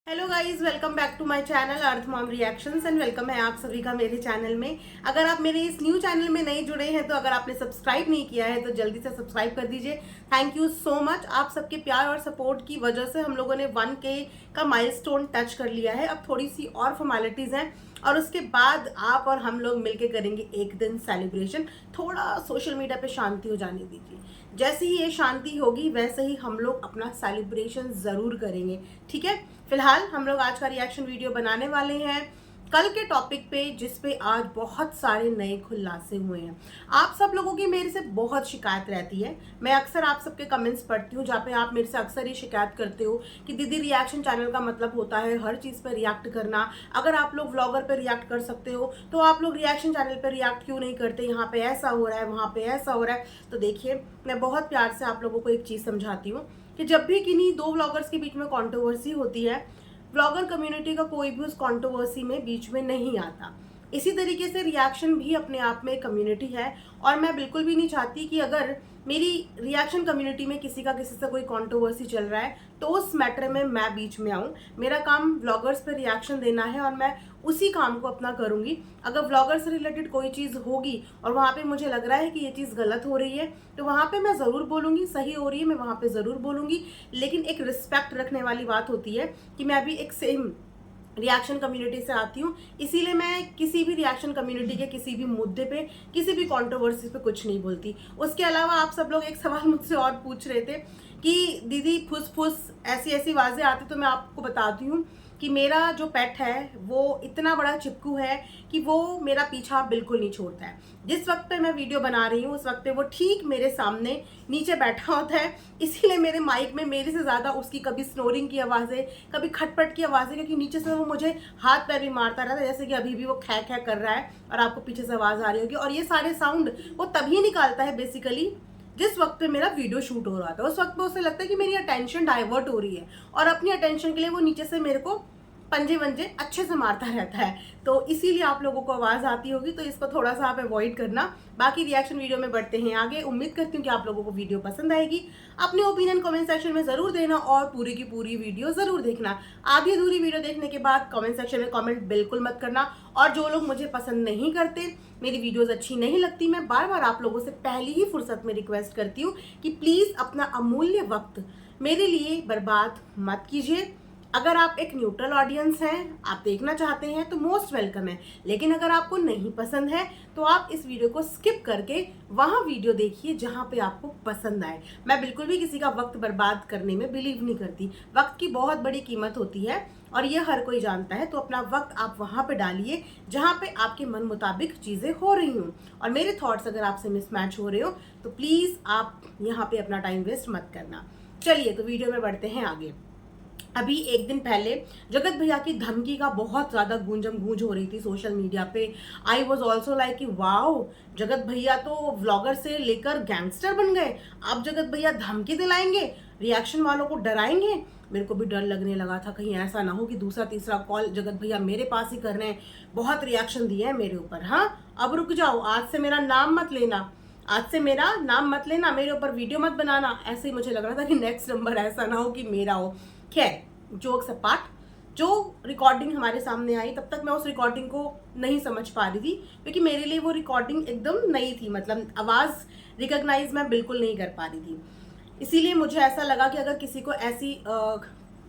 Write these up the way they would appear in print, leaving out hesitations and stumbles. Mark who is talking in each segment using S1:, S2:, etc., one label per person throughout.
S1: Hello guys, welcome back to my channel Earth Mom Reactions and welcome है आप सभी का मेरे चैनल में। अगर आप मेरे इस न्यू चैनल में नहीं जुड़े हैं तो अगर आपने सब्सक्राइब नहीं किया है तो जल्दी से सब्सक्राइब कर दीजिए। Thank you so much. आप सबके प्यार और सपोर्ट की वजह से हम लोगों ने 1K का माइलस्टोन टच कर लिया है। अब थोड़ी सी और फॉर्मेलिटीज हैं और उसके बाद आप और हम लोग मिलके करेंगे एक दिन सेलिब्रेशन। थोड़ा सोशल मीडिया पे शांति हो जाने दीजिए। जैसे ही ये शांति होगी वैसे ही हम लोग अपना सेलिब्रेशन जरूर करेंगे, ठीक है। फिलहाल हम लोग आज का रिएक्शन वीडियो बनाने वाले हैं कल के टॉपिक पे, जिस पे आज बहुत सारे नए खुलासे हुए हैं। आप सब लोगों की मेरे से बहुत शिकायत रहती है। मैं अक्सर आप सबके कमेंट्स पढ़ती हूँ जहाँ पे आप मेरे से अक्सर ये शिकायत करते हो कि दीदी रिएक्शन चैनल का मतलब होता है हर चीज़ पे रिएक्ट करना। अगर आप लोग व्लॉगर पे रिएक्ट कर सकते हो तो आप लोग रिएक्शन चैनल पे रिएक्ट क्यों नहीं करते? यहाँ पे ऐसा हो रहा है, वहाँ पे ऐसा हो रहा है। तो देखिए, मैं बहुत प्यार से आप लोगों को एक चीज़ समझाती हूँ कि जब भी किन्हीं दो व्लॉगर्स के बीच में कॉन्ट्रोवर्सी होती है, व्लॉगर कम्युनिटी का कोई भी उस कंट्रोवर्सी में बीच में नहीं आता। इसी तरीके से रिएक्शन भी अपने आप में कम्युनिटी है और मैं बिल्कुल भी नहीं चाहती कि अगर मेरी रिएक्शन कम्युनिटी में किसी से कोई कंट्रोवर्सी चल रहा है तो उस मैटर में मैं बीच में आऊँ। मेरा काम व्लॉगर्स पे रिएक्शन देना है और मैं उसी काम को अपना करूँगी। अगर व्लॉगर से रिलेटेड कोई चीज़ होगी और वहाँ पे मुझे लग रहा है कि ये चीज़ गलत हो रही है तो वहाँ पे मैं ज़रूर बोलूँगी। सही हो रही है मैं वहाँ पे ज़रूर बोलूँगी, लेकिन एक रिस्पेक्ट रखने वाली बात होती है कि मैं अभी एक सेम रिएक्शन कम्युनिटी से आती हूँ, इसीलिए मैं किसी भी रिएक्शन कम्युनिटी के किसी भी मुद्दे पे, किसी भी कंट्रोवर्सी पे कुछ नहीं बोलती। उसके अलावा आप सब लोग एक सवाल मुझसे और पूछ रहे थे कि दीदी फुस फुस ऐसी ऐसी आवाज़ें आती, तो मैं आपको बताती हूँ कि मेरा जो पेट है वो इतना बड़ा चिपकू है कि वो मेरा पीछा बिल्कुल नहीं छोड़ता है। जिस वक्त पे मैं वीडियो बना रही हूँ उस वक्त पे वो ठीक मेरे सामने नीचे बैठा होता है, इसीलिए मेरे माइक में मेरे से ज़्यादा उसकी कभी स्नोरिंग की आवाज़ें, कभी खटपट की आवाज़ें, क्योंकि नीचे से वो मुझे हाथ पैर भी मारता रहता है। जैसे कि अभी भी वो खै खै कर रहा है और आपको पीछे से आवाज़ आ रही होगी। और ये सारे साउंड वो तभी निकालता है बेसिकली जिस वक्त पे मेरा वीडियो शूट हो रहा था। उस वक्त पे उसे लगता है कि मेरी अटेंशन डाइवर्ट हो रही है और अपनी अटेंशन के लिए वो नीचे से मेरे को पंजे वंजे अच्छे से मारता रहता है। तो इसीलिए आप लोगों को आवाज़ आती होगी, तो इसको थोड़ा सा आप अवॉइड करना। बाकी रिएक्शन वीडियो में बढ़ते हैं आगे। उम्मीद करती हूँ कि आप लोगों को वीडियो पसंद आएगी। अपने ओपिनियन कमेंट सेक्शन में ज़रूर देना और पूरी की पूरी वीडियो ज़रूर देखना। आधी अधूरी वीडियो देखने के बाद कमेंट सेक्शन में कमेंट बिल्कुल मत करना। और जो लोग मुझे पसंद नहीं करते, मेरी वीडियोज़ अच्छी नहीं लगती, मैं बार बार आप लोगों से पहली ही फुर्सत में रिक्वेस्ट करती हूँ कि प्लीज़ अपना अमूल्य वक्त मेरे लिए बर्बाद मत कीजिए। अगर आप एक न्यूट्रल ऑडियंस हैं, आप देखना चाहते हैं तो मोस्ट वेलकम है, लेकिन अगर आपको नहीं पसंद है तो आप इस वीडियो को स्किप करके वहाँ वीडियो देखिए जहाँ पे आपको पसंद आए। मैं बिल्कुल भी किसी का वक्त बर्बाद करने में बिलीव नहीं करती। वक्त की बहुत बड़ी कीमत होती है और ये हर कोई जानता है। तो अपना वक्त आप वहाँ पे डालिए जहाँ पे आपके मन मुताबिक चीज़ें हो रही हों। और मेरे थॉट्स अगर आपसे मिसमैच हो रहे हो तो प्लीज़ आप यहाँ पे अपना टाइम वेस्ट मत करना। चलिए तो वीडियो में बढ़ते हैं आगे। अभी एक दिन पहले जगत भैया की धमकी का बहुत ज़्यादा गूंजम गूंज हो रही थी सोशल मीडिया पे। आई वॉज ऑल्सो लाइक कि वाओ, जगत भैया तो व्लॉगर से लेकर गैंगस्टर बन गए। अब जगत भैया धमकी दिलाएंगे, रिएक्शन वालों को डराएंगे। मेरे को भी डर लगने लगा था कहीं ऐसा ना हो कि दूसरा तीसरा कॉल जगत भैया मेरे पास ही कर रहे हैं। बहुत रिएक्शन दिए हैं मेरे ऊपर। हाँ, अब रुक जाओ, आज से मेरा नाम मत लेना, आज से मेरा नाम मत लेना, मेरे ऊपर वीडियो मत बनाना। ऐसे ही मुझे लग रहा था कि नेक्स्ट नंबर ऐसा ना हो कि मेरा हो। खैर, जोक्स अपार्ट, जो रिकॉर्डिंग हमारे सामने आई तब तक मैं उस रिकॉर्डिंग को नहीं समझ पा रही थी, क्योंकि मेरे लिए वो रिकॉर्डिंग एकदम नई थी। मतलब आवाज़ रिकॉग्नाइज मैं बिल्कुल नहीं कर पा रही थी। इसीलिए मुझे ऐसा लगा कि अगर किसी को ऐसी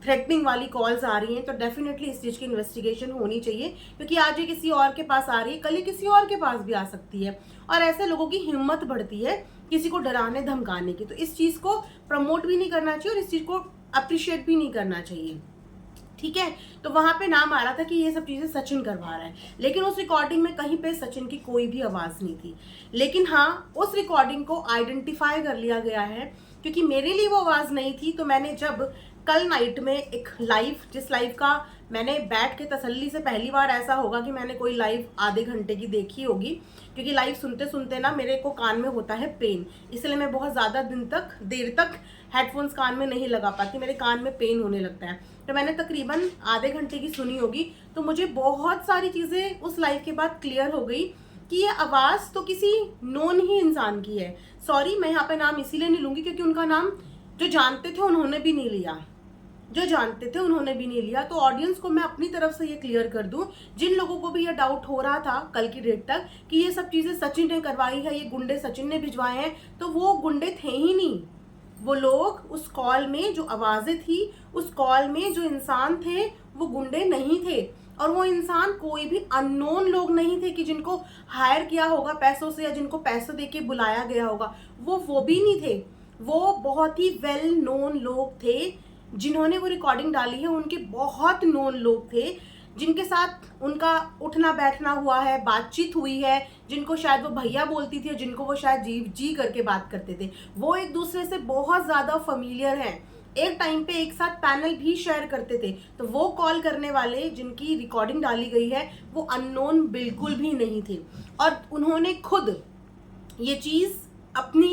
S1: थ्रेटनिंग वाली कॉल्स आ रही हैं तो डेफिनेटली इस चीज़ की इन्वेस्टिगेशन होनी चाहिए, क्योंकि आज ये किसी और के पास आ रही है, कल ये किसी और के पास भी आ सकती है। और ऐसे लोगों की हिम्मत बढ़ती है किसी को डराने धमकाने की। तो इस चीज़ को प्रमोट भी नहीं करना चाहिए और इस चीज़ को अप्रिशिएट भी नहीं करना चाहिए, ठीक है। तो वहां पे नाम आ रहा था कि ये सब चीजें सचिन करवा रहा है, लेकिन उस रिकॉर्डिंग में कहीं पे सचिन की कोई भी आवाज नहीं थी। लेकिन हाँ, उस रिकॉर्डिंग को आइडेंटिफाई कर लिया गया है, क्योंकि मेरे लिए वो आवाज नहीं थी। तो मैंने जब कल नाइट में एक लाइव, जिस लाइव का मैंने बैठ के तसल्ली से, पहली बार ऐसा होगा कि मैंने कोई लाइव आधे घंटे की देखी होगी, क्योंकि लाइव सुनते सुनते ना मेरे को कान में होता है पेन, इसलिए मैं बहुत ज़्यादा देर तक हेडफोन्स कान में नहीं लगा पाती, मेरे कान में पेन होने लगता है। तो मैंने तकरीबन आधे घंटे की सुनी होगी, तो मुझे बहुत सारी चीज़ें उस लाइव के बाद क्लियर हो गई कि ये आवाज़ तो किसी नोन ही इंसान की है। सॉरी, मैं यहाँ पे नाम इसीलिए नहीं लूँगी क्योंकि उनका नाम जो जानते थे उन्होंने भी नहीं लिया। जो जानते थे उन्होंने भी नहीं लिया। तो ऑडियंस को मैं अपनी तरफ से ये क्लियर कर दूं, जिन लोगों को भी ये डाउट हो रहा था कल की डेट तक कि ये सब चीजें सचिन ने करवाई है, ये गुंडे सचिन ने भिजवाए हैं, तो वो गुंडे थे ही नहीं। वो लोग उस कॉल में जो आवाजें थी, उस कॉल में जो इंसान थे, वो गुंडे नहीं थे। और वो इंसान कोई भी अननोन लोग नहीं थे कि जिनको हायर किया होगा पैसों से या जिनको पैसे देके बुलाया गया होगा, वो भी नहीं थे। वो बहुत ही वेल नोन लोग थे। जिन्होंने वो रिकॉर्डिंग डाली है उनके बहुत नोन लोग थे, जिनके साथ उनका उठना बैठना हुआ है, बातचीत हुई है, जिनको शायद वो भैया बोलती थी और जिनको वो शायद जी जी करके बात करते थे। वो एक दूसरे से बहुत ज़्यादा फैमिलियर हैं। एक टाइम पे एक साथ पैनल भी शेयर करते थे। तो वो कॉल करने वाले जिनकी रिकॉर्डिंग डाली गई है वो अननोन बिल्कुल भी नहीं थे। और उन्होंने खुद ये चीज़ अपनी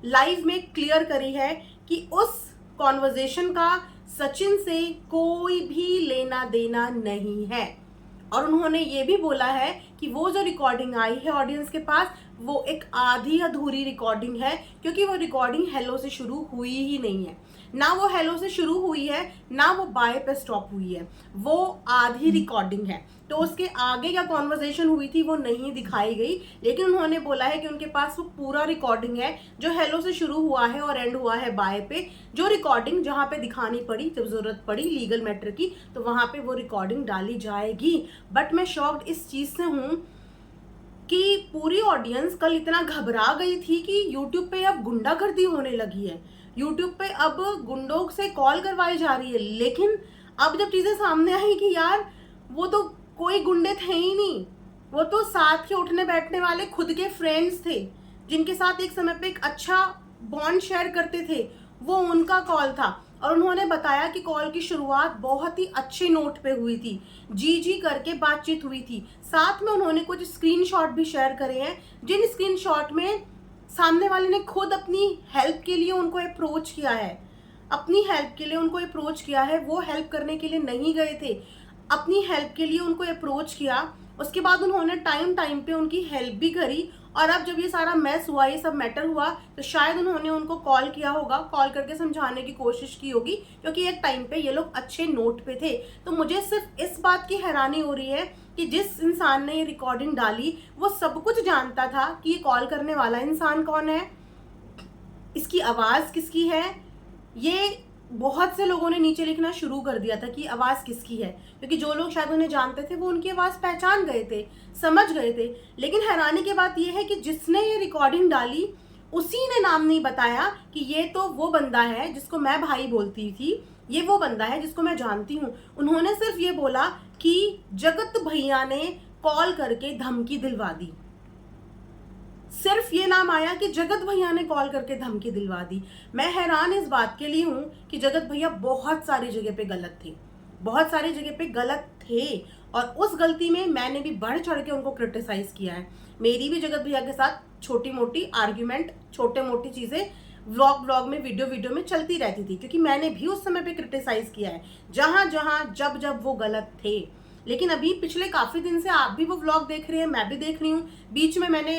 S1: लाइव में क्लियर करी है कि उस कॉन्वर्जेशन का सचिन से कोई भी लेना देना नहीं है। और उन्होंने ये भी बोला है कि वो जो रिकॉर्डिंग आई है ऑडियंस के पास, वो एक आधी अधूरी रिकॉर्डिंग है, क्योंकि वो रिकॉर्डिंग हेलो से शुरू हुई ही नहीं है। ना वो हेलो से शुरू हुई है, ना वो बाय पे स्टॉप हुई है, वो आधी रिकॉर्डिंग है। तो उसके आगे क्या कॉन्वर्जेशन हुई थी वो नहीं दिखाई गई, लेकिन उन्होंने बोला है कि उनके पास वो पूरा रिकॉर्डिंग है जो हेलो से शुरू हुआ है और एंड हुआ है बाय पे। जो रिकॉर्डिंग जहाँ पे दिखानी पड़ी, जब जरूरत पड़ी लीगल मैटर की, तो वहां पे वो रिकॉर्डिंग डाली जाएगी। बट मैं शॉक्ड इस चीज से हूँ कि पूरी ऑडियंस कल इतना घबरा गई थी कि यूट्यूब पे अब गुंडागर्दी होने लगी है, यूट्यूब पे अब गुंडों से कॉल करवाई जा रही है। लेकिन अब जब चीजें सामने आई कि यार वो तो कोई गुंडे थे ही नहीं, वो तो साथ के उठने बैठने वाले खुद के फ्रेंड्स थे, जिनके साथ एक समय पे एक अच्छा बॉन्ड शेयर करते थे, वो उनका कॉल था। और उन्होंने बताया कि कॉल की शुरुआत बहुत ही अच्छे नोट पे हुई थी, जी जी करके बातचीत हुई थी। साथ में उन्होंने कुछ स्क्रीनशॉट भी शेयर करे हैं, जिन स्क्रीनशॉट में सामने वाले ने खुद अपनी हेल्प के लिए उनको अप्रोच किया है, अपनी हेल्प के लिए उनको अप्रोच किया है। वो हेल्प करने के लिए नहीं गए थे, अपनी हेल्प के लिए उनको अप्रोच किया। उसके बाद उन्होंने टाइम टाइम पे उनकी हेल्प भी करी। और अब जब ये सारा मैस हुआ, ये सब मैटर हुआ, तो शायद उन्होंने उनको कॉल किया होगा, कॉल करके समझाने की कोशिश की होगी, क्योंकि एक टाइम पे ये लोग अच्छे नोट पे थे। तो मुझे सिर्फ इस बात की हैरानी हो रही है कि जिस इंसान ने ये रिकॉर्डिंग डाली वो सब कुछ जानता था कि ये कॉल करने वाला इंसान कौन है, इसकी आवाज़ किसकी है। ये बहुत से लोगों ने नीचे लिखना शुरू कर दिया था कि आवाज़ किसकी है, क्योंकि जो लोग शायद उन्हें जानते थे वो उनकी आवाज़ पहचान गए थे, समझ गए थे। लेकिन हैरानी की बात यह है कि जिसने ये रिकॉर्डिंग डाली उसी ने नाम नहीं बताया कि ये तो वो बंदा है जिसको मैं भाई बोलती थी, ये वो बंदा है जिसको मैं जानती हूँ। उन्होंने सिर्फ ये बोला कि जगत भैया ने कॉल करके धमकी दिलवा दी। सिर्फ ये नाम आया कि जगत भैया ने कॉल करके धमकी दिलवा दी। मैं हैरान इस बात के लिए हूँ कि जगत भैया बहुत सारी जगह पे गलत थे, बहुत सारी जगह पे गलत थे, और उस गलती में मैंने भी बढ़ चढ़ के उनको क्रिटिसाइज किया है। मेरी भी जगत भैया के साथ छोटी मोटी आर्ग्यूमेंट, छोटे मोटी चीज़ें व्लॉग में, वीडियो में चलती रहती थी, क्योंकि मैंने भी उस समय पे क्रिटिसाइज किया है जहाँ जब वो गलत थे। लेकिन अभी पिछले काफ़ी दिन से आप भी वो व्लॉग देख रहे हैं, मैं भी देख रही हूँ। बीच में मैंने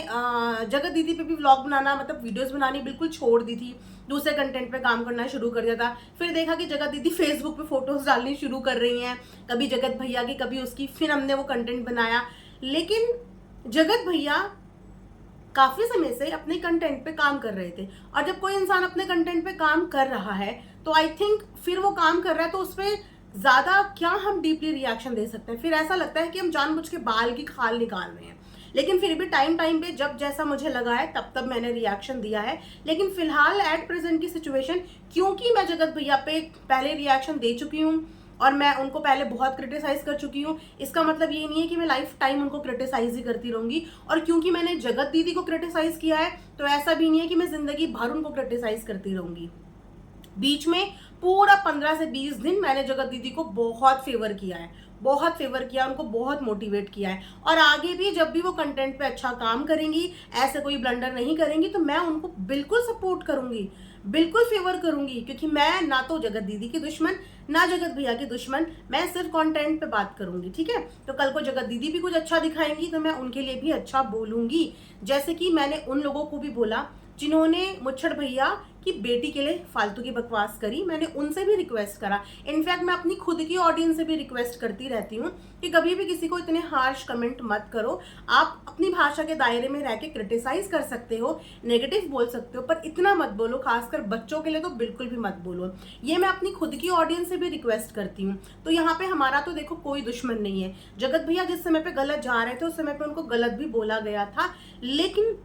S1: जगत दीदी पे भी व्लॉग बनाना, मतलब वीडियोस बनानी बिल्कुल छोड़ दी थी, दूसरे कंटेंट पे काम करना शुरू कर दिया था। फिर देखा कि जगत दीदी फेसबुक पे फोटोज डालनी शुरू कर रही हैं, कभी जगत भैया की कभी उसकी, फिर हमने वो कंटेंट बनाया। लेकिन जगत भैया काफ़ी समय से अपने कंटेंट पे काम कर रहे थे, और जब कोई इंसान अपने कंटेंट पे काम कर रहा है तो आई थिंक फिर वो काम कर रहा है तो उस पर ज़्यादा क्या हम डीपली रिएक्शन दे सकते हैं। फिर ऐसा लगता है कि हम जानबूझ के बाल की खाल निकाल रहे हैं। लेकिन फिर भी टाइम पे जब जैसा मुझे लगा है तब मैंने रिएक्शन दिया है। लेकिन फिलहाल एट प्रेजेंट की सिचुएशन, क्योंकि मैं जगत भैया पे पहले रिएक्शन दे चुकी हूँ और मैं उनको पहले बहुत क्रिटिसाइज कर चुकी हूँ, इसका मतलब ये नहीं है कि मैं लाइफ टाइम उनको क्रिटिसाइज ही करती रहूँगी। और क्योंकि मैंने जगत दीदी को क्रिटिसाइज किया है तो ऐसा भी नहीं है कि मैं जिंदगी भर उनको क्रिटिसाइज करती रहूँगी। बीच में पूरा 15 से 20 दिन मैंने जगत दीदी को बहुत फेवर किया है, बहुत फेवर किया, उनको बहुत मोटिवेट किया है। और आगे भी जब भी वो कंटेंट पे अच्छा काम करेंगी, ऐसे कोई ब्लंडर नहीं करेंगी, तो मैं उनको बिल्कुल सपोर्ट करूंगी, बिल्कुल फेवर करूंगी, क्योंकि मैं ना तो जगत दीदी की दुश्मन, ना जगत भैया की दुश्मन, मैं सिर्फ कंटेंट पे बात करूंगी। ठीक है, तो कल को जगत दीदी भी कुछ अच्छा दिखाएंगी तो मैं उनके लिए भी अच्छा बोलूंगी। जैसे कि मैंने उन लोगों को भी बोला जिन्होंने मुच्छड़ भैया कि बेटी के लिए फालतू की बकवास करी। मैंने उनसे भी रिक्वेस्ट करा, इनफैक्ट मैं अपनी खुद की ऑडियंस से भी रिक्वेस्ट करती रहती हूँ कि कभी भी किसी को इतने हार्श कमेंट मत करो। आप अपनी भाषा के दायरे में रह के क्रिटिसाइज कर सकते हो, नेगेटिव बोल सकते हो, पर इतना मत बोलो, खासकर बच्चों के लिए तो बिल्कुल भी मत बोलो। ये मैं अपनी खुद की ऑडियंस से भी रिक्वेस्ट करती हूँ। तो यहाँ पे हमारा तो देखो कोई दुश्मन नहीं है। जगत भैया जिस समय पे गलत जा रहे थे उस समय पे उनको गलत भी बोला गया था, लेकिन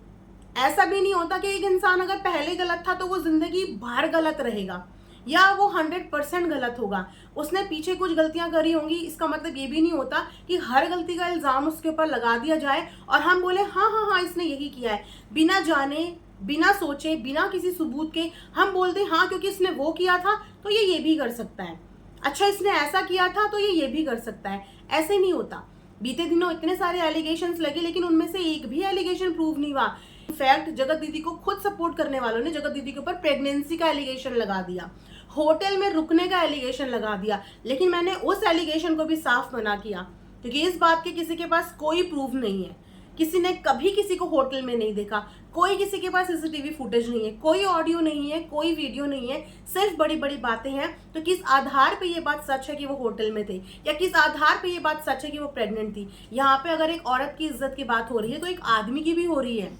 S1: ऐसा भी नहीं होता कि एक इंसान अगर पहले गलत था तो वो जिंदगी भर गलत रहेगा या वो 100% गलत होगा। उसने पीछे कुछ गलतियां करी होंगी, इसका मतलब ये भी नहीं होता कि हर गलती का इल्जाम उसके ऊपर लगा दिया जाए और हम बोले हाँ हाँ हाँ इसने यही किया है, बिना जाने बिना सोचे बिना किसी सबूत के हम बोलते हाँ क्योंकि इसने वो किया था तो ये भी कर सकता है, अच्छा इसने ऐसा किया था तो ये भी कर सकता है। ऐसे नहीं होता। बीते दिनों इतने सारे एलिगेशंस लगे लेकिन उनमें से एक भी एलिगेशन प्रूव नहीं हुआ। इनफैक्ट जगत दीदी को खुद सपोर्ट करने वालों ने जगत दीदी के ऊपर प्रेगनेंसी का एलिगेशन लगा दिया, होटल में रुकने का एलिगेशन लगा दिया, लेकिन मैंने उस एलिगेशन को भी साफ मना किया क्योंकि इस बात के किसी के पास कोई प्रूफ नहीं है। किसी ने कभी किसी को होटल में नहीं देखा, कोई किसी के पास सीसीटीवी फुटेज नहीं है, कोई ऑडियो नहीं है, कोई वीडियो नहीं है, सिर्फ बड़ी बड़ी बातें हैं। तो किस आधार पे ये बात सच है कि वो होटल में थे, या किस आधार पे ये बात सच है कि वो प्रेग्नेंट थी? यहाँ पे अगर एक औरत की इज्जत की बात हो रही है तो एक आदमी की भी हो रही है।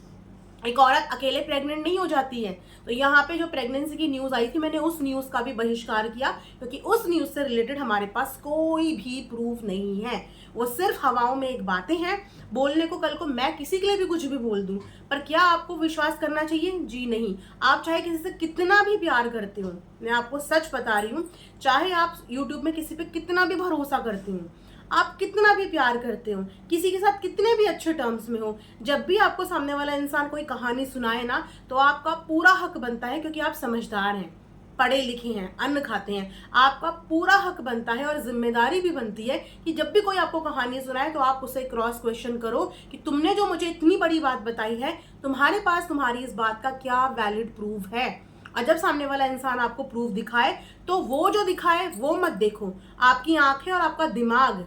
S1: एक औरत अकेले प्रेग्नेंट नहीं हो जाती है। तो यहाँ पे जो प्रेगनेंसी की न्यूज आई थी मैंने उस न्यूज का भी बहिष्कार किया क्योंकि उस न्यूज से रिलेटेड हमारे पास कोई भी प्रूफ नहीं है, वो सिर्फ हवाओं में एक बातें हैं। बोलने को कल को मैं किसी के लिए भी कुछ भी बोल दूं, पर क्या आपको विश्वास करना चाहिए? जी नहीं। आप चाहे किसी से कितना भी प्यार करते हो, मैं आपको सच बता रही हूँ, चाहे आप यूट्यूब में किसी पे कितना भी भरोसा करते हो, आप कितना भी प्यार करते हो, किसी के साथ कितने भी अच्छे टर्म्स में हो, जब भी आपको सामने वाला इंसान कोई कहानी सुनाए ना तो आपका पूरा हक बनता है, क्योंकि आप समझदार हैं, पढ़े लिखे हैं, अन्न खाते हैं, आपका पूरा हक बनता है और जिम्मेदारी भी बनती है कि जब भी कोई आपको कहानी सुनाए तो आप उसे क्रॉस क्वेश्चन करो कि तुमने जो मुझे इतनी बड़ी बात बताई है, तुम्हारे पास तुम्हारी इस बात का क्या वैलिड प्रूफ है। और जब सामने वाला इंसान आपको प्रूफ दिखाए तो वो जो दिखाए वो मत देखो, आपकी आंखें और आपका दिमाग,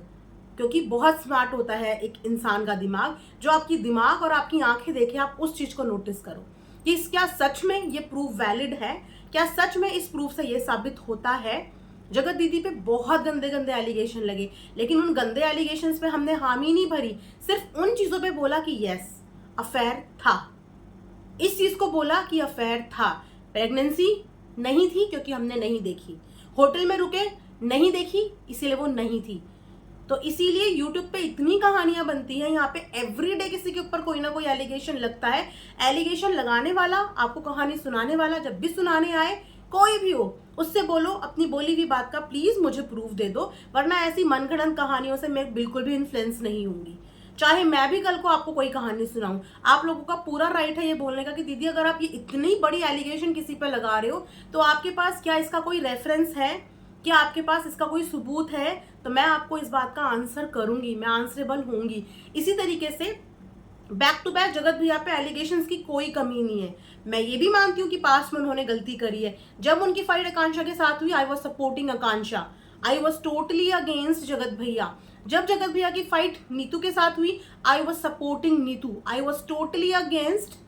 S1: क्योंकि बहुत स्मार्ट होता है एक इंसान का दिमाग, जो आपकी दिमाग और आपकी आंखें देखे आप उस चीज को नोटिस करो कि क्या सच में ये प्रूफ वैलिड है, क्या सच में इस प्रूफ से ये साबित होता है। जगत दीदी पे बहुत गंदे गंदे एलिगेशन लगे, लेकिन उन गंदे एलिगेशन पे हमने हामी नहीं भरी, सिर्फ उन चीजों पे बोला कि यस अफेयर था, इस चीज को बोला कि अफेयर था। प्रेगनेंसी नहीं थी क्योंकि हमने नहीं देखी, होटल में रुके नहीं देखी इसीलिए वो नहीं थी। तो इसीलिए यूट्यूब पे इतनी कहानियां बनती हैं, यहाँ पे एवरीडे किसी के ऊपर कोई ना कोई एलिगेशन लगता है। एलिगेशन लगाने वाला, आपको कहानी सुनाने वाला जब भी सुनाने आए, कोई भी हो, उससे बोलो अपनी बोली हुई बात का प्लीज मुझे प्रूफ दे दो, वरना ऐसी मनगढ़ंत कहानियों से मैं बिल्कुल भी इन्फ्लुएंस नहीं होंगी। चाहे मैं भी कल को आपको कोई कहानी सुनाऊं, आप लोगों का पूरा राइट है ये बोलने का कि दीदी अगर आप ये इतनी बड़ी एलिगेशन किसी पे लगा रहे हो तो आपके पास क्या इसका कोई रेफरेंस है, क्या आपके पास इसका कोई सबूत है, तो मैं आपको इस बात का आंसर करूंगी, मैं आंसरेबल होंगी। इसी तरीके से बैक टू बैक जगत भैया पे एलिगेशंस की कोई कमी नहीं है। मैं ये भी मानती हूँ कि पास्ट में उन्होंने गलती करी है। जब उनकी फाइट आकांक्षा के साथ हुई, I was supporting Akanksha, I was totally against Jagat भैया। जब जगत भैया की फाइट नीतू के साथ हुई, I was supporting Neetu, I was totally against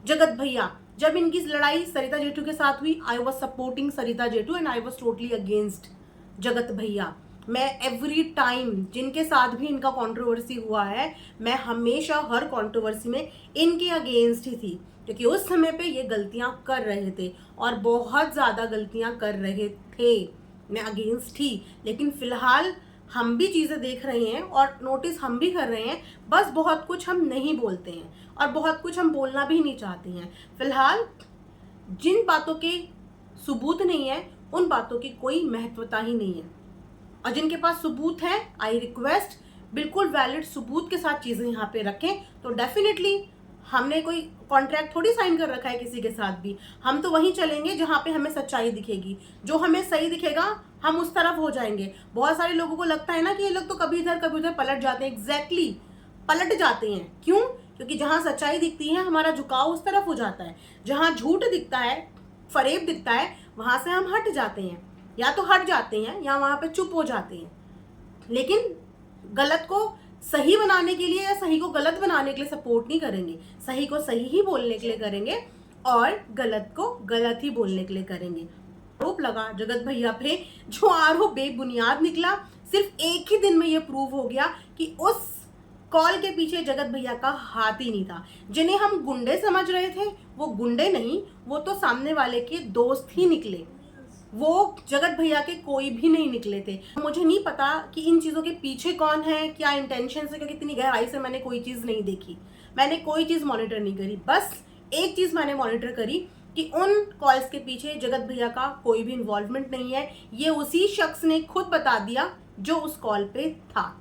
S1: Jagat भैया। जब इनकी लड़ाई सरिता जेठू के साथ हुई, आई वॉज सपोर्टिंग सरिता जेठू and I was totally against Jagat भैया। मैं एवरी टाइम जिनके साथ भी इनका कंट्रोवर्सी हुआ है, मैं हमेशा हर कंट्रोवर्सी में इनके अगेंस्ट ही थी, क्योंकि उस समय पे ये गलतियां कर रहे थे और बहुत ज़्यादा गलतियां कर रहे थे। मैं अगेंस्ट थी, लेकिन फिलहाल हम भी चीज़ें देख रहे हैं और नोटिस हम भी कर रहे हैं, बस बहुत कुछ हम नहीं बोलते हैं और बहुत कुछ हम बोलना भी नहीं चाहते हैं। फिलहाल जिन बातों के सबूत नहीं है उन बातों की कोई महत्वता ही नहीं है, और जिनके पास सबूत है आई रिक्वेस्ट बिल्कुल वैलिड सबूत के साथ चीज़ें यहाँ पे रखें। तो डेफिनेटली हमने कोई कॉन्ट्रैक्ट थोड़ी साइन कर रखा है किसी के साथ भी, हम तो वहीं चलेंगे जहाँ पे हमें सच्चाई दिखेगी, जो हमें सही दिखेगा हम उस तरफ हो जाएंगे। बहुत सारे लोगों को लगता है ना कि ये लोग तो कभी इधर पलट जाते हैं, एग्जैक्टली पलट जाते हैं। क्यों? क्योंकि जहाँ सच्चाई दिखती है हमारा झुकाव उस तरफ हो जाता है, जहाँ झूठ दिखता है, फरेब दिखता है, वहां से हम हट जाते हैं, या तो हट जाते हैं या वहां पे चुप हो जाते हैं। लेकिन गलत को सही बनाने के लिए या सही को गलत बनाने के लिए सपोर्ट नहीं करेंगे, सही को सही ही बोलने के लिए करेंगे। और गलत को गलत ही बोलने के लिए करेंगे। आरोप लगा जगत भैया पे, जो आरोप बेबुनियाद निकला। सिर्फ एक ही दिन में ये प्रूव हो गया कि उस कॉल के पीछे जगत भैया का हाथ ही नहीं था। जिन्हें हम गुंडे समझ रहे थे वो गुंडे नहीं, वो तो सामने वाले के दोस्त ही निकले, वो जगत भैया के कोई भी नहीं निकले थे। मुझे नहीं पता कि इन चीज़ों के पीछे कौन है, क्या इंटेंशन से, क्योंकि इतनी गहराई से मैंने कोई चीज़ नहीं देखी, मैंने कोई चीज़ मॉनिटर नहीं करी। बस एक चीज़ मैंने मॉनिटर करी कि उन कॉल्स के पीछे जगत भैया का कोई भी इन्वॉल्वमेंट नहीं है। ये उसी शख्स ने खुद बता दिया जो उस कॉल पे था,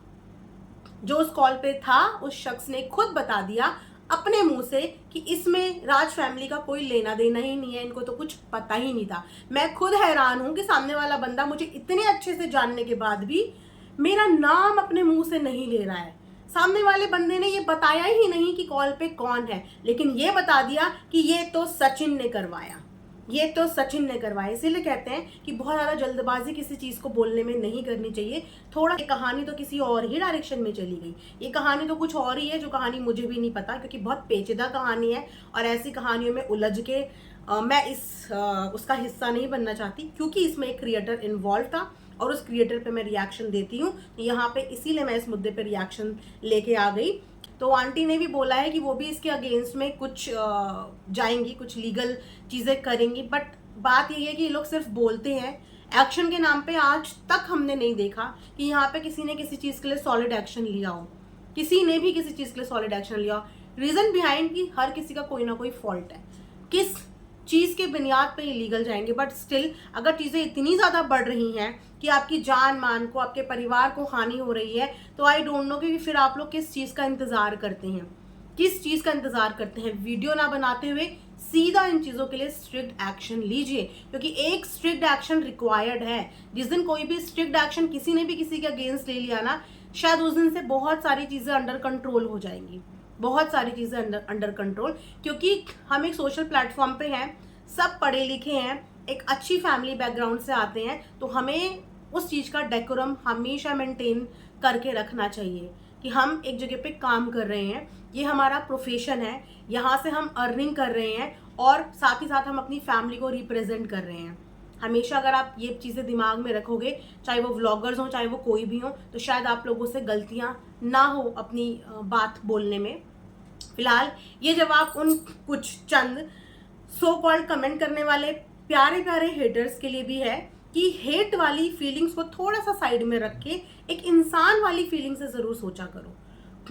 S1: जो उस कॉल पे था उस शख्स ने खुद बता दिया अपने मुंह से कि इसमें राज फैमिली का कोई लेना देना ही नहीं है, इनको तो कुछ पता ही नहीं था। मैं खुद हैरान हूं कि सामने वाला बंदा मुझे इतने अच्छे से जानने के बाद भी मेरा नाम अपने मुंह से नहीं ले रहा है। सामने वाले बंदे ने ये बताया ही नहीं कि कॉल पे कौन है, लेकिन ये बता दिया कि ये तो सचिन ने करवाया, ये तो सचिन ने करवाया। इसीलिए कहते हैं कि बहुत ज़्यादा जल्दबाजी किसी चीज़ को बोलने में नहीं करनी चाहिए। थोड़ा ये कहानी तो किसी और ही डायरेक्शन में चली गई, ये कहानी तो कुछ और ही है, जो कहानी मुझे भी नहीं पता, क्योंकि बहुत पेचीदा कहानी है और ऐसी कहानियों में उलझ के मैं उसका हिस्सा नहीं बनना चाहती, क्योंकि इसमें एक क्रिएटर इन्वॉल्व था और उस क्रिएटर पे मैं रिएक्शन देती हूँ। तो यहाँ पे इसीलिए मैं इस मुद्दे पे रिएक्शन लेके आ गई। तो आंटी ने भी बोला है कि वो भी इसके अगेंस्ट में कुछ जाएंगी, कुछ लीगल चीज़ें करेंगी। बट बात ये है कि ये लोग सिर्फ बोलते हैं, एक्शन के नाम पे आज तक हमने नहीं देखा कि यहाँ पे किसी ने किसी चीज़ के लिए सॉलिड एक्शन लिया हो, किसी ने भी किसी चीज़ के लिए सॉलिड एक्शन लिया हो। रीज़न बिहाइंड कि हर किसी का कोई ना कोई फॉल्ट है, किस चीज़ के बुनियाद पे इलीगल जाएंगे। बट स्टिल अगर चीज़ें इतनी ज़्यादा बढ़ रही हैं कि आपकी जान मान को, आपके परिवार को हानि हो रही है, तो आई डोंट नो कि फिर आप लोग किस चीज़ का इंतज़ार करते हैं, किस चीज़ का इंतज़ार करते हैं। वीडियो ना बनाते हुए सीधा इन चीज़ों के लिए स्ट्रिक्ट एक्शन लीजिए, क्योंकि एक स्ट्रिक्ट एक्शन रिक्वायर्ड है। जिस दिन कोई भी स्ट्रिक्ट एक्शन किसी ने भी किसी के अगेंस्ट ले लिया ना, शायद उस दिन से बहुत सारी चीज़ें अंडर कंट्रोल हो जाएंगी, बहुत सारी चीज़ें अंडर कंट्रोल। क्योंकि हम एक सोशल प्लेटफॉर्म पे हैं, सब पढ़े लिखे हैं, एक अच्छी फैमिली बैकग्राउंड से आते हैं, तो हमें उस चीज़ का डेकोरम हमेशा मेंटेन करके रखना चाहिए कि हम एक जगह पे काम कर रहे हैं, ये हमारा प्रोफेशन है, यहाँ से हम अर्निंग कर रहे हैं और साथ ही साथ हम अपनी फैमिली को रिप्रेजेंट कर रहे हैं। हमेशा अगर आप ये चीज़ें दिमाग में रखोगे, चाहे वो व्लॉगर्स हों चाहे वो कोई भी हो, तो शायद आप लोगों से गलतियाँ ना हो अपनी बात बोलने में। फिलहाल ये जवाब उन कुछ चंद सो कॉल्ड कमेंट करने वाले प्यारे प्यारे हेटर्स के लिए भी है कि हेट वाली फीलिंग्स को थोड़ा सा साइड में रख के एक इंसान वाली फीलिंग से ज़रूर सोचा करो।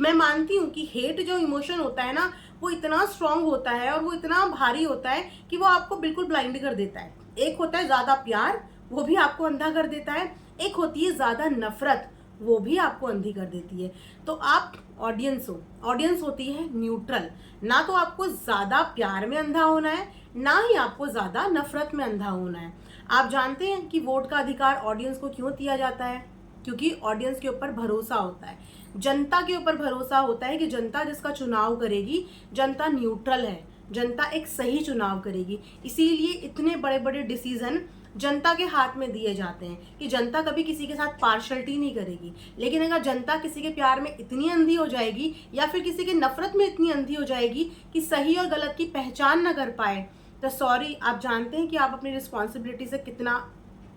S1: मैं मानती हूँ कि हेट जो इमोशन होता है ना, वो इतना स्ट्रांग होता है और वो इतना भारी होता है कि वो आपको बिल्कुल ब्लाइंड कर देता है। एक होता है ज़्यादा प्यार, वो भी आपको अंधा कर देता है। एक होती है ज़्यादा नफरत, वो भी आपको अंधी कर देती है। तो आप ऑडियंस हो, ऑडियंस होती है न्यूट्रल। ना तो आपको ज़्यादा प्यार में अंधा होना है, ना ही आपको ज़्यादा नफरत में अंधा होना है। आप जानते हैं कि वोट का अधिकार ऑडियंस को क्यों दिया जाता है? क्योंकि ऑडियंस के ऊपर भरोसा होता है, जनता के ऊपर भरोसा होता है कि जनता जिसका चुनाव करेगी, जनता न्यूट्रल है, जनता एक सही चुनाव करेगी। इसीलिए इतने बड़े बड़े डिसीजन जनता के हाथ में दिए जाते हैं कि जनता कभी किसी के साथ पार्शलिटी नहीं करेगी। लेकिन अगर जनता किसी के प्यार में इतनी अंधी हो जाएगी या फिर किसी के नफरत में इतनी अंधी हो जाएगी कि सही और गलत की पहचान ना कर पाए, तो सॉरी, आप जानते हैं कि आप अपनी रिस्पॉन्सिबिलिटी से कितना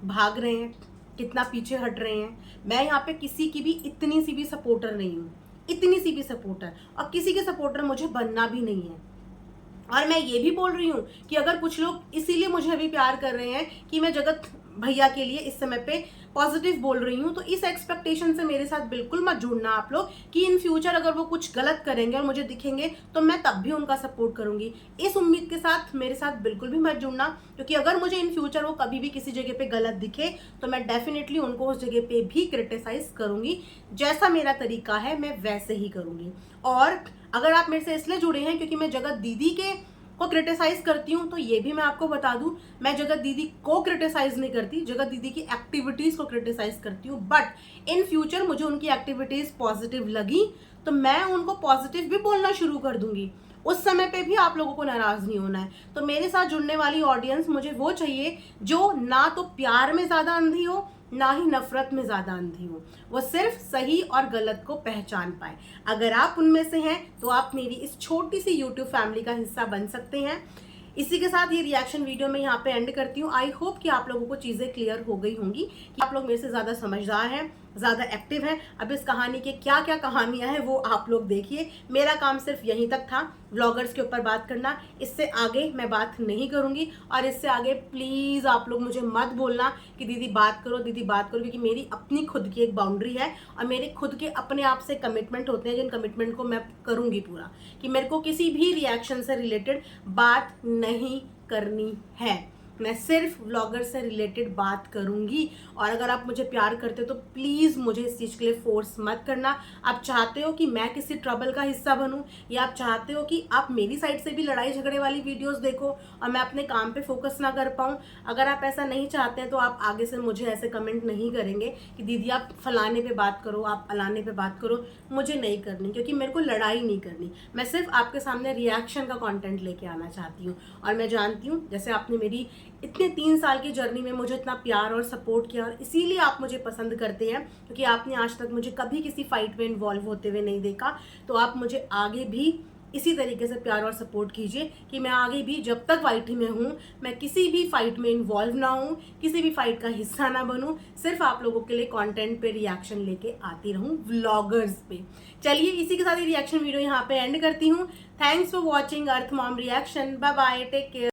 S1: भाग रहे हैं, कितना पीछे हट रहे हैं। मैं यहाँ पे किसी की भी इतनी सी भी सपोर्टर नहीं हूँ, इतनी सी भी सपोर्टर, और किसी के सपोर्टर मुझे बनना भी नहीं है। और मैं ये भी बोल रही हूँ कि अगर कुछ लोग इसीलिए मुझे अभी प्यार कर रहे हैं कि मैं जगत भैया के लिए इस समय पे पॉजिटिव बोल रही हूँ, तो इस एक्सपेक्टेशन से मेरे साथ बिल्कुल मत जुड़ना आप लोग कि इन फ्यूचर अगर वो कुछ गलत करेंगे और मुझे दिखेंगे तो मैं तब भी उनका सपोर्ट करूंगी। इस उम्मीद के साथ मेरे साथ बिल्कुल भी मत जुड़ना, क्योंकि अगर मुझे इन फ्यूचर वो कभी भी किसी जगह पे गलत दिखे तो मैं डेफिनेटली उनको उस जगह पे भी क्रिटिसाइज करूंगी। जैसा मेरा तरीका है मैं वैसे ही करूंगी। और अगर आप मेरे से इसलिए जुड़े हैं क्योंकि मैं जगत दीदी के को क्रिटिसाइज करती हूँ, तो ये भी मैं आपको बता दूं, मैं जगत दीदी को क्रिटिसाइज नहीं करती, जगत दीदी की एक्टिविटीज को क्रिटिसाइज करती हूँ। बट इन फ्यूचर मुझे उनकी एक्टिविटीज पॉजिटिव लगी तो मैं उनको पॉजिटिव भी बोलना शुरू कर दूंगी। उस समय पे भी आप लोगों को नाराज नहीं होना है। तो मेरे साथ जुड़ने वाली ऑडियंस मुझे वो चाहिए जो ना तो प्यार में ज्यादा अंधी हो, ना ही नफरत में ज्यादा अंधी हो, वो सिर्फ सही और गलत को पहचान पाए। अगर आप उनमें से हैं तो आप मेरी इस छोटी सी YouTube फैमिली का हिस्सा बन सकते हैं। इसी के साथ ये रिएक्शन वीडियो मैं यहाँ पे एंड करती हूँ। आई होप कि आप लोगों को चीज़ें क्लियर हो गई होंगी, कि आप लोग मेरे से ज़्यादा समझदार हैं, ज़्यादा एक्टिव हैं। अब इस कहानी के क्या क्या कहानियां हैं वो आप लोग देखिए। मेरा काम सिर्फ यहीं तक था, व्लॉगर्स के ऊपर बात करना। इससे आगे मैं बात नहीं करूंगी, और इससे आगे प्लीज़ आप लोग मुझे मत बोलना कि दीदी बात करो, दीदी बात करो, क्योंकि मेरी अपनी खुद की एक बाउंड्री है और मेरे खुद के अपने आप से कमिटमेंट होते हैं, जिन कमिटमेंट को मैं करूंगी पूरा, कि मेरे को किसी भी रिएक्शन से रिलेटेड बात नहीं करनी है। मैं सिर्फ व्लॉगर से रिलेटेड बात करूंगी। और अगर आप मुझे प्यार करते हो तो प्लीज़ मुझे इस चीज़ के लिए फोर्स मत करना। आप चाहते हो कि मैं किसी ट्रबल का हिस्सा बनूं, या आप चाहते हो कि आप मेरी साइड से भी लड़ाई झगड़े वाली वीडियोस देखो और मैं अपने काम पे फोकस ना कर पाऊं। अगर आप ऐसा नहीं चाहते हैं तो आप आगे से मुझे ऐसे कमेंट नहीं करेंगे कि दीदी आप फलाने पे बात करो, आप अलाने पे बात करो। मुझे नहीं करनी, क्योंकि मेरे को लड़ाई नहीं करनी। मैं सिर्फ आपके सामने रिएक्शन का कॉन्टेंट लेके आना चाहती हूँ। और मैं जानती हूँ, जैसे आपने मेरी इतने 3 साल की जर्नी में मुझे इतना प्यार और सपोर्ट किया, और इसीलिए आप मुझे पसंद करते हैं, क्योंकि आपने आज तक मुझे कभी किसी फाइट में इन्वॉल्व होते हुए नहीं देखा। तो आप मुझे आगे भी इसी तरीके से प्यार और सपोर्ट कीजिए, कि मैं आगे भी जब तक वाईटी में हूँ मैं किसी भी फाइट में इन्वॉल्व ना हूँ, किसी भी फाइट का हिस्सा ना बनूँ, सिर्फ आप लोगों के लिए कंटेंट पे रिएक्शन लेके आती रहूँ व्लॉगर्स पे। चलिए इसी के साथ ये रिएक्शन वीडियो यहाँ पे एंड करती हूँ। Thanks for watching Earth Mom Reaction. Bye bye, take care.